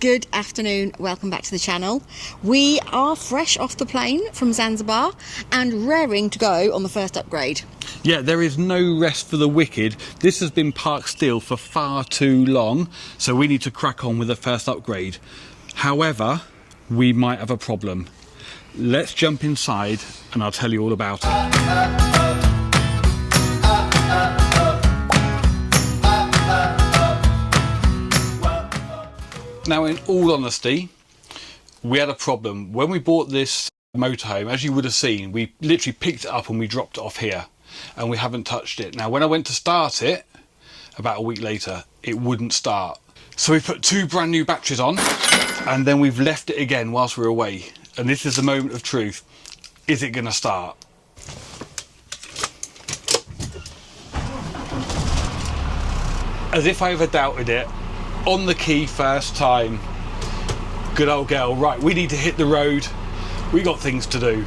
Good afternoon, welcome back to the channel. We are fresh off the plane from Zanzibar and raring to go on the first upgrade. Yeah, there is no rest for the wicked. This has been parked still for far too long, so we need to crack on with the first upgrade. However, we might have a problem. Let's jump inside and I'll tell you all about it. Now, in all honesty, we had a problem. When we bought this motorhome, as you would have seen, we literally picked it up and we dropped it off here and we haven't touched it. Now, when I went to start it, about a week later, it wouldn't start. So we put two brand new batteries on and then we've left it again whilst we were away. And this is the moment of truth. Is it going to start? As if I ever doubted it. On the key first time. Good old girl. Right, we need to hit the road. We got things to do.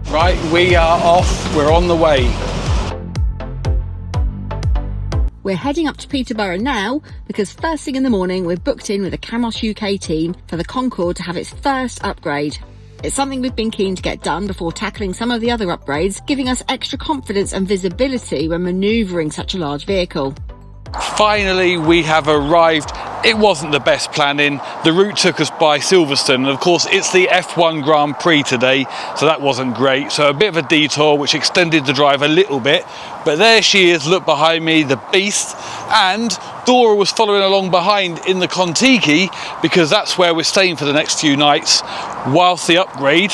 Right, we are off. We're on the way. We're heading up to Peterborough now because first thing in the morning we're booked in with the Camos UK team for the Concorde to have its first upgrade. It's something we've been keen to get done before tackling some of the other upgrades, giving us extra confidence and visibility when manoeuvring such a large vehicle. Finally, we have arrived. It wasn't the best planning. The route took us by Silverstone, and of course it's the F1 Grand Prix today, so that wasn't great. So a bit of a detour which extended the drive a little bit, but there she is, look behind me, the beast. And Dora was following along behind in the Kon-Tiki because that's where we're staying for the next few nights whilst the upgrade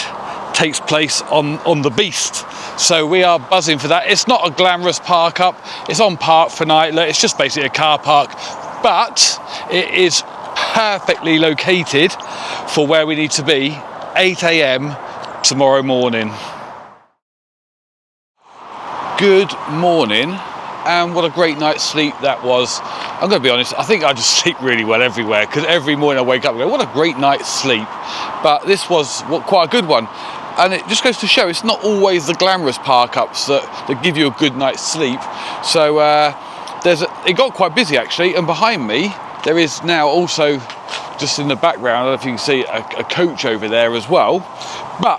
takes place on the beast. So we are buzzing for that. It's not a glamorous park up, it's on park for night. It's just basically a car park, but it is perfectly located for where we need to be, 8 AM tomorrow morning. Good morning, and what a great night's sleep that was. I'm going to be honest, I think I just sleep really well everywhere because every morning I wake up and go, what a great night's sleep. But this was quite a good one. And it just goes to show it's not always the glamorous park ups that give you a good night's sleep. So it got quite busy actually, and behind me there is now also, just in the background, I don't know if you can see a coach over there as well, but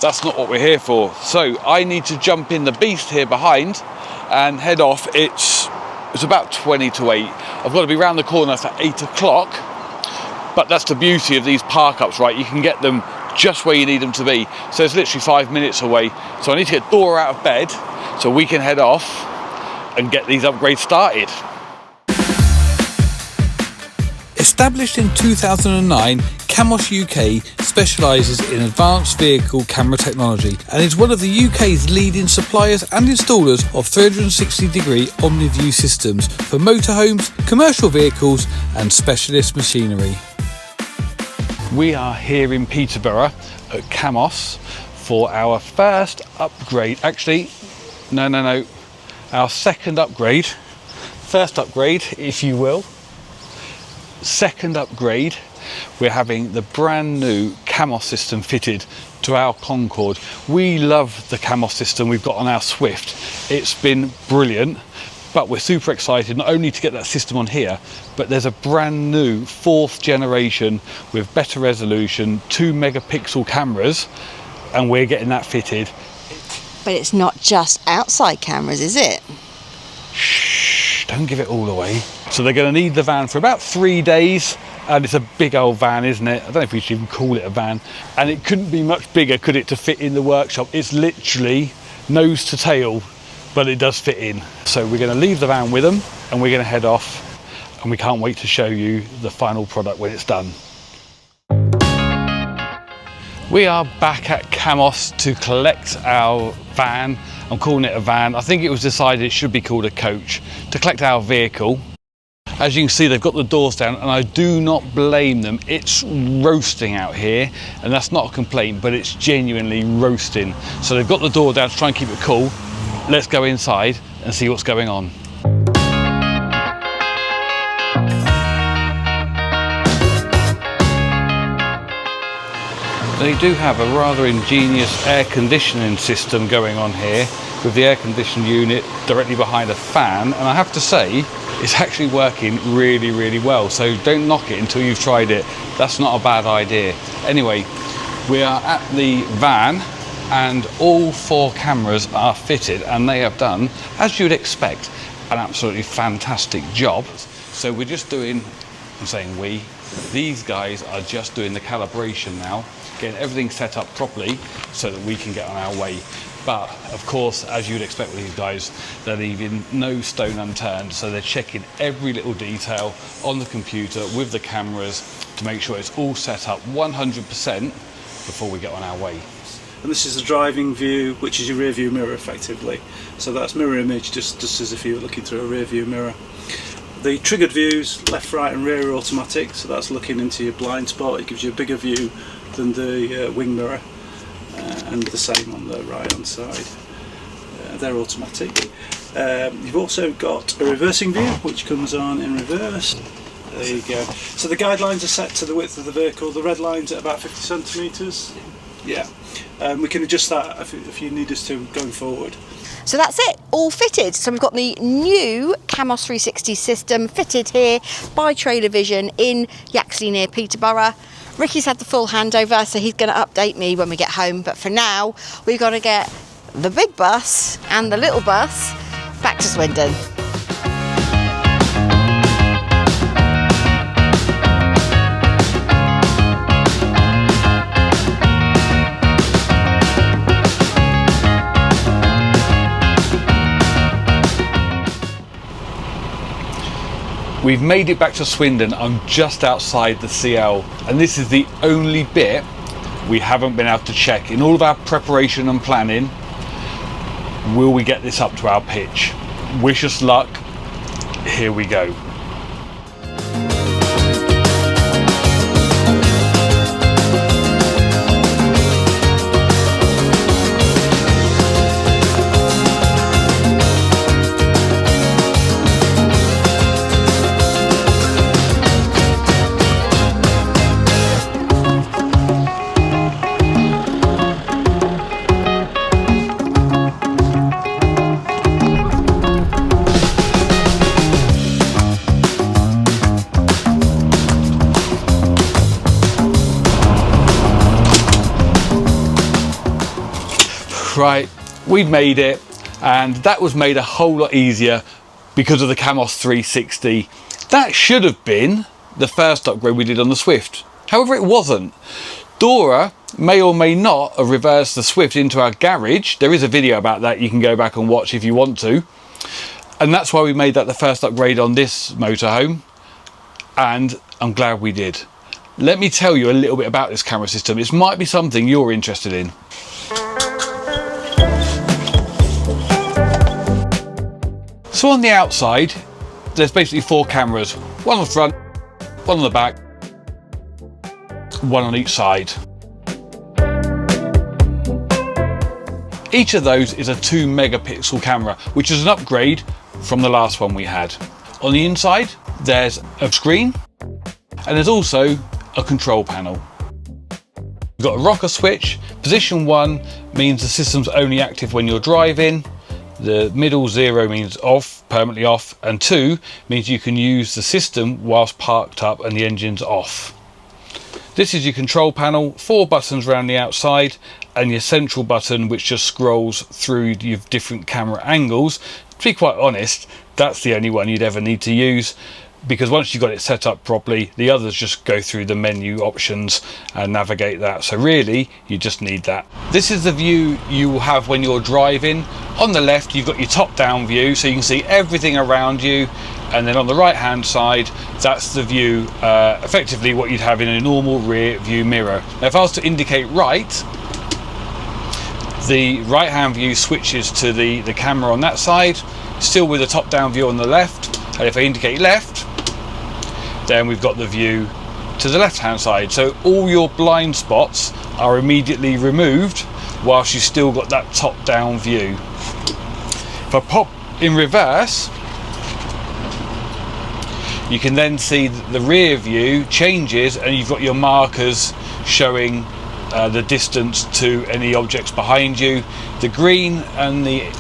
that's not what we're here for. So I need to jump in the beast here behind and head off. It's about 20 to 8. I've got to be round the corner for 8 o'clock, but that's the beauty of these park ups, right? You can get them just where you need them to be. So it's literally 5 minutes away. So I need to get Dora out of bed so we can head off and get these upgrades started. Established in 2009, Camos UK specialises in advanced vehicle camera technology and is one of the UK's leading suppliers and installers of 360-degree Omniview systems for motorhomes, commercial vehicles and specialist machinery. We are here in Peterborough at Camos for our first upgrade. Actually, no. Our second upgrade. First upgrade, if you will. Second upgrade, we're having the brand new Camos system fitted to our Concorde. We love the Camos system we've got on our Swift. It's been brilliant. But we're super excited not only to get that system on here, but there's a brand new 4th generation with better resolution, 2 megapixel cameras, and we're getting that fitted. But it's not just outside cameras, is it? Shh, don't give it all away. So they're going to need the van for about 3 days, and it's a big old van, isn't it? I don't know if we should even call it a van. And it couldn't be much bigger, could it, to fit in the workshop? It's literally nose to tail, but it does fit in. So we're going to leave the van with them and we're going to head off, and we can't wait to show you the final product when it's done. We are back at Camos to collect our van. I'm calling it a van. I think it was decided it should be called a coach, to collect our vehicle. As you can see, they've got the doors down, and I do not blame them. It's roasting out here, and that's not a complaint, but it's genuinely roasting. So they've got the door down to try and keep it cool. Let's go inside and see what's going on. They do have a rather ingenious air conditioning system going on here, with the air conditioning unit directly behind a fan, and I have to say it's actually working really, really well. So don't knock it until you've tried it. That's not a bad idea. Anyway, we are at the van and all 4 cameras are fitted, and they have done, as you'd expect, an absolutely fantastic job. So we're just doing, I'm saying we, these guys are just doing the calibration now, getting everything set up properly so that we can get on our way. But of course, as you'd expect with these guys, they're leaving no stone unturned, so they're checking every little detail on the computer with the cameras to make sure it's all set up 100% before we get on our way. And this is the driving view, which is your rear view mirror effectively. So that's mirror image, just as if you were looking through a rear view mirror. The triggered views, left, right and rear are automatic, so that's looking into your blind spot. It gives you a bigger view than the wing mirror, and the same on the right hand side. They're automatic. You've also got a reversing view, which comes on in reverse. There you go. So the guidelines are set to the width of the vehicle. The red line's at about 50 centimetres. Yeah. We can adjust that if you need us to going forward. So that's it, all fitted. So we've got the new Camos 360 system fitted here by Trailer Vision in Yaxley near Peterborough. Ricky's had the full handover, so he's going to update me when we get home. But for now, we've got to get the big bus and the little bus back to Swindon. We've made it back to Swindon. I'm just outside the CL, and this is the only bit we haven't been able to check. In all of our preparation and planning, will we get this up to our pitch? Wish us luck. Here we go. Right, we've made it, and that was made a whole lot easier because of the Camos 360. That should have been the first upgrade we did on the Swift. However, it wasn't. Dora may or may not have reversed the Swift into our garage. There is a video about that you can go back and watch if you want to. And that's why we made that the first upgrade on this motorhome. And I'm glad we did. Let me tell you a little bit about this camera system. It might be something you're interested in. So on the outside, there's basically 4 cameras. One on the front, one on the back, one on each side. Each of those is a 2 megapixel camera, which is an upgrade from the last one we had. On the inside, there's a screen, and there's also a control panel. You've got a rocker switch. Position 1 means the system's only active when you're driving. The middle 0 means off, permanently off, and 2 means you can use the system whilst parked up and the engine's off. This is your control panel, 4 buttons around the outside, and your central button which just scrolls through your different camera angles. To be quite honest, that's the only one you'd ever need to use, because once you've got it set up properly, the others just go through the menu options and navigate that. So really, you just need that. This is the view you will have when you're driving. On the left, you've got your top-down view, so you can see everything around you. And then on the right-hand side, that's the view, effectively what you'd have in a normal rear view mirror. Now, if I was to indicate right, the right-hand view switches to the camera on that side, still with the top-down view on the left. And if I indicate left, then we've got the view to the left hand side. So all your blind spots are immediately removed whilst you've still got that top down view. If I pop in reverse, you can then see the rear view changes, and you've got your markers showing the distance to any objects behind you. The green and the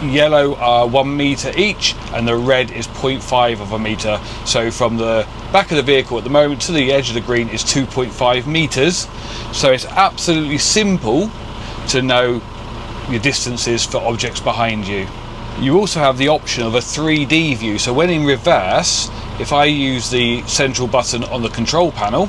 yellow are 1 meter each, and the red is 0.5 of a meter. So from the back of the vehicle at the moment to the edge of the green is 2.5 meters. So it's absolutely simple to know your distances for objects behind you. You also have the option of a 3D view. So when in reverse, if I use the central button on the control panel,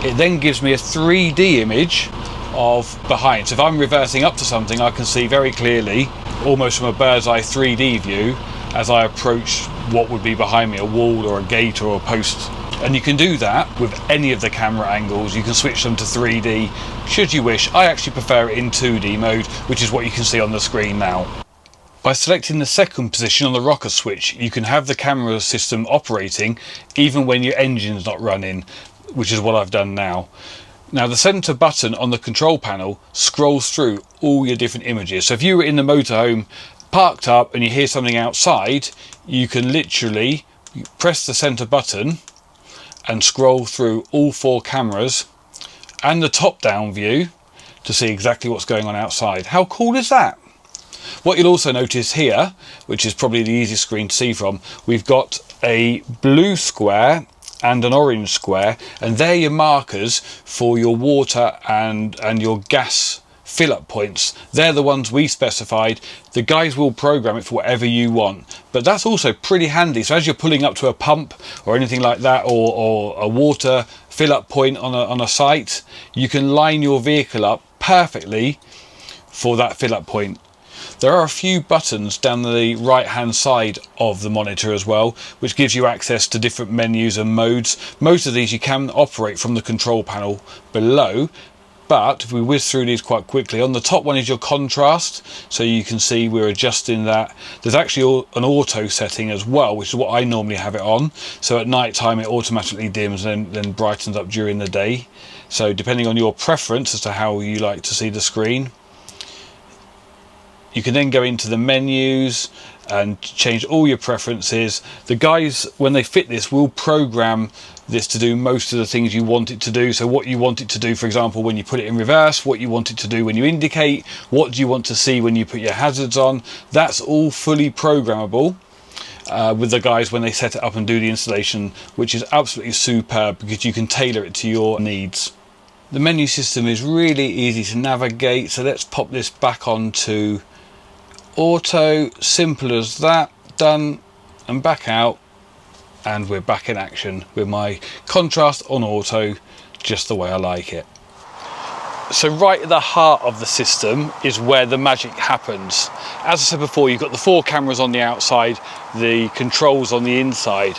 it then gives me a 3D image of behind. So if I'm reversing up to something, I can see very clearly, almost from a bird's eye 3D view, as I approach what would be behind me, a wall or a gate or a post. And you can do that with any of the camera angles. You can switch them to 3D should you wish. I actually prefer it in 2D mode, which is what you can see on the screen now. By selecting the second position on the rocker switch, you can have the camera system operating even when your engine's not running, which is what I've done now. Now the center button on the control panel scrolls through all your different images. So if you were in the motorhome parked up and you hear something outside, you can literally press the center button and scroll through all 4 cameras and the top down view to see exactly what's going on outside. How cool is that? What you'll also notice here, which is probably the easiest screen to see from, we've got a blue square and an orange square, and they're your markers for your water and your gas fill-up points. They're the ones we specified. The guys will program it for whatever you want, but that's also pretty handy. So as you're pulling up to a pump or anything like that, or a water fill-up point on a site, you can line your vehicle up perfectly for that fill-up point. There are a few buttons down the right hand side of the monitor as well, which gives you access to different menus and modes. Most of these you can operate from the control panel below, but if we whiz through these quite quickly, on the top one is your contrast, so you can see we're adjusting that. There's actually an auto setting as well, which is what I normally have it on, so at night time it automatically dims and then brightens up during the day. So depending on your preference as to how you like to see the screen. You can then go into the menus and change all your preferences. The guys, when they fit this, will program this to do most of the things you want it to do. So what you want it to do, for example, when you put it in reverse, what you want it to do when you indicate, what do you want to see when you put your hazards on, that's all fully programmable with the guys when they set it up and do the installation, which is absolutely superb because you can tailor it to your needs. The menu system is really easy to navigate, so let's pop this back onto auto. Simple as that. Done and back out, and we're back in action with my contrast on auto, just the way I like it. So right at the heart of the system is where the magic happens. As I said before, you've got the 4 cameras on the outside, the controls on the inside,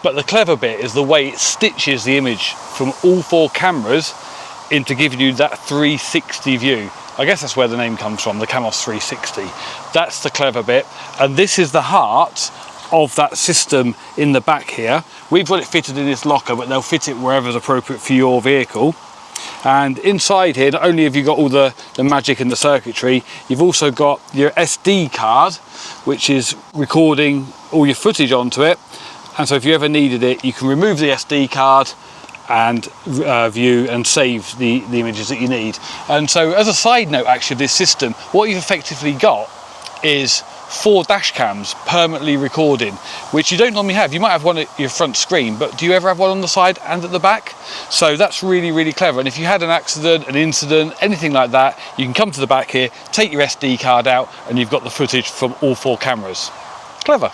but the clever bit is the way it stitches the image from all 4 cameras into giving you that 360 view. I guess that's where the name comes from, the Camos 360. That's the clever bit, and this is the heart of that system in the back here. We've got it fitted in this locker, but they'll fit it wherever is appropriate for your vehicle. And inside here, not only have you got all the magic and the circuitry, you've also got your SD card, which is recording all your footage onto it. And so if you ever needed it, you can remove the SD card and view and save the images that you need. And so as a side note actually of this system, what you've effectively got is 4 dash cams permanently recording, which you don't normally have. You might have one at your front screen, but do you ever have one on the side and at the back? So that's really, really clever. And if you had an accident, an incident, anything like that, you can come to the back here, take your SD card out, and you've got the footage from all 4 cameras. Clever.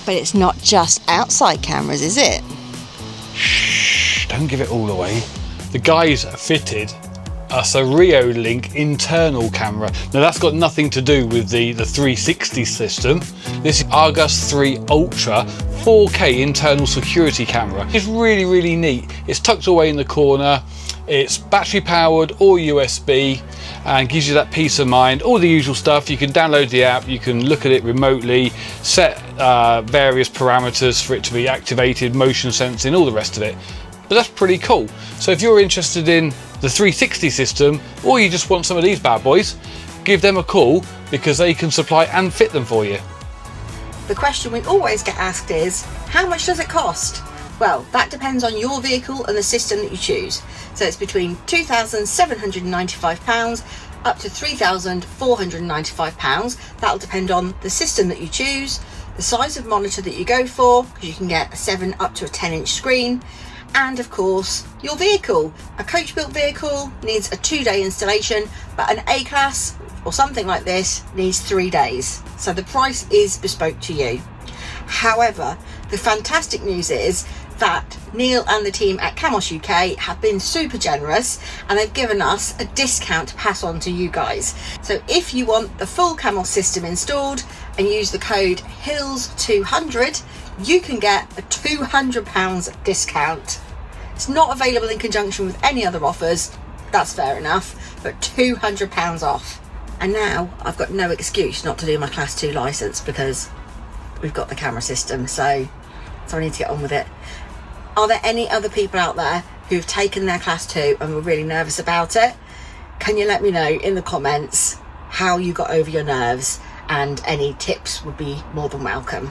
But it's not just outside cameras, is it? Shh, don't give it all away. The guys fitted us a Reolink internal camera. Now that's got nothing to do with the 360 system. This is Argus 3 Ultra 4K internal security camera. It's really, really neat. It's tucked away in the corner. It's battery powered or USB and gives you that peace of mind. All the usual stuff. You can download the app, you can look at it remotely, set various parameters for it to be activated, motion sensing, all the rest of it. But that's pretty cool. So if you're interested in the 360 system, or you just want some of these bad boys, give them a call because they can supply and fit them for you. The question we always get asked is, how much does it cost? Well, that depends on your vehicle and the system that you choose. So it's between £2,795 up to £3,495. That'll depend on the system that you choose, the size of monitor that you go for, because you can get a 7 up to a 10-inch screen, and of course your vehicle. A coach built vehicle needs a 2-day installation, but an A-class or something like this needs 3 days. So the price is bespoke to you. However, the fantastic news is that Neil and the team at Camos UK have been super generous, and they've given us a discount to pass on to you guys. So if you want the full Camos system installed and use the code HILLS200, you can get a £200 discount. It's not available in conjunction with any other offers, that's fair enough, but £200 off. And now I've got no excuse not to do my Class 2 licence because we've got the camera system, so I need to get on with it. Are there any other people out there who've taken their Class 2 and were really nervous about it? Can you let me know in the comments how you got over your nerves, and any tips would be more than welcome.